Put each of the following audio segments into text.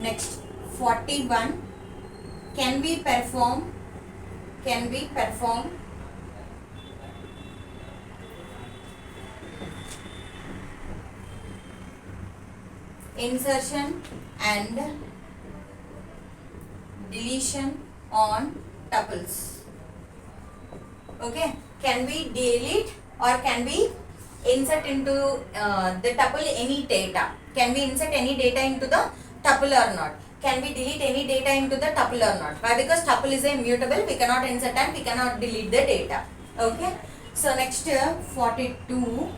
Next 41. Can we perform insertion and deletion on tuples? Okay, can we delete or can we insert into the tuple any data? Can we insert any data into the tuple or not? Can we delete any data into the tuple or not? Why? Because tuple is a immutable, we cannot insert and we cannot delete the data. Okay. So next 42.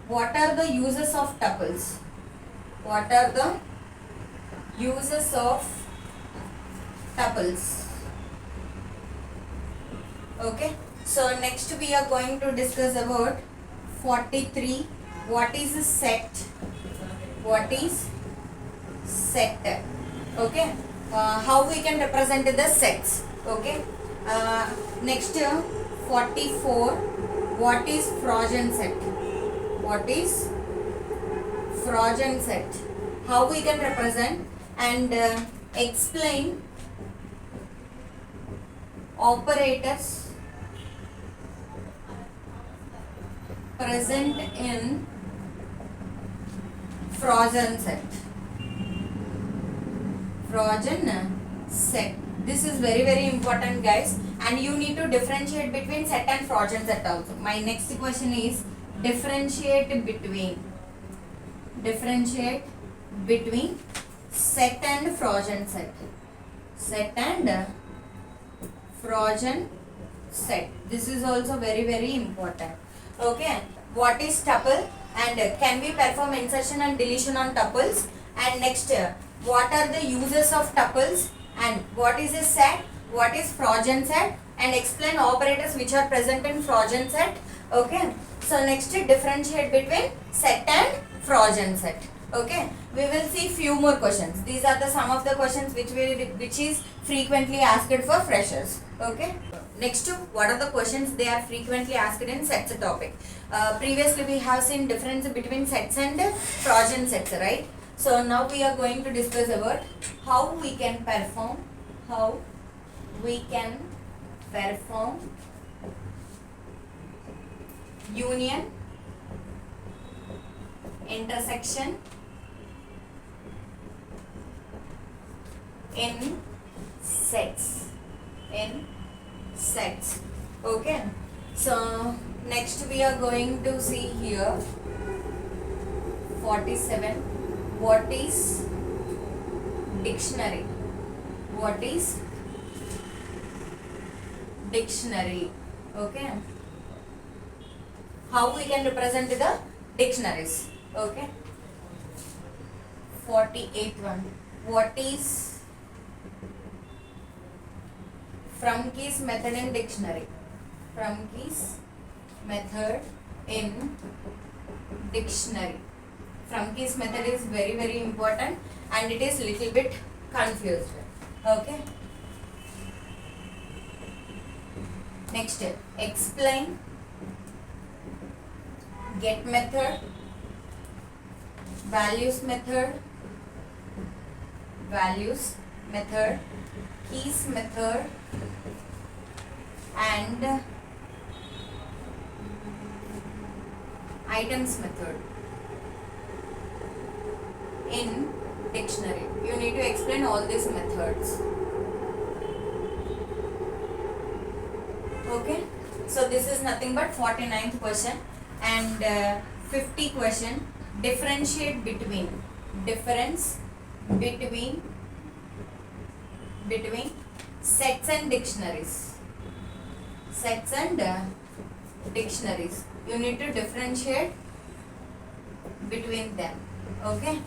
What are the uses of tuples? What are the uses of tuples? Okay. So next we are going to discuss about 43. What is a set? What is set? Okay. How we can represent the sets? Okay. Next 44. What is Frogen set? What is Frogen set? How we can represent and explain operators present in Frogen set. Frogen set. This is very important, guys, and you need to differentiate between set and Frogen set also. My next question is differentiate between set and Frogen set. Set and Frogen set. This is also very important. Okay. What is tuple and can we perform insertion and deletion on tuples? And next, what are the uses of tuples and what is a set? What is Frogen set? And explain operators which are present in Frogen set. Okay. So next, differentiate between set and Frogen set. Okay. We will see few more questions. These are the some of the questions which is frequently asked for freshers. Okay. Next, what are the questions they are frequently asked in sets topic? Previously we have seen difference between sets and Frogen sets, right? So now we are going to discuss about how we can perform union, intersection in sets. Okay. So next we are going to see here 47. What is dictionary? What is dictionary? Okay. How we can represent the dictionaries? Okay. 48 one. What is Frumke's method in dictionary? Frumke's method in dictionary. Frumke's method is very important and it is little bit confused. Okay. Next, explain get method, values method, keys method, and items method in dictionary. You need to explain all these methods. Okay. So this is nothing but 49th question and 50 question. Differentiate between sets and dictionaries. You need to differentiate between them. Okay.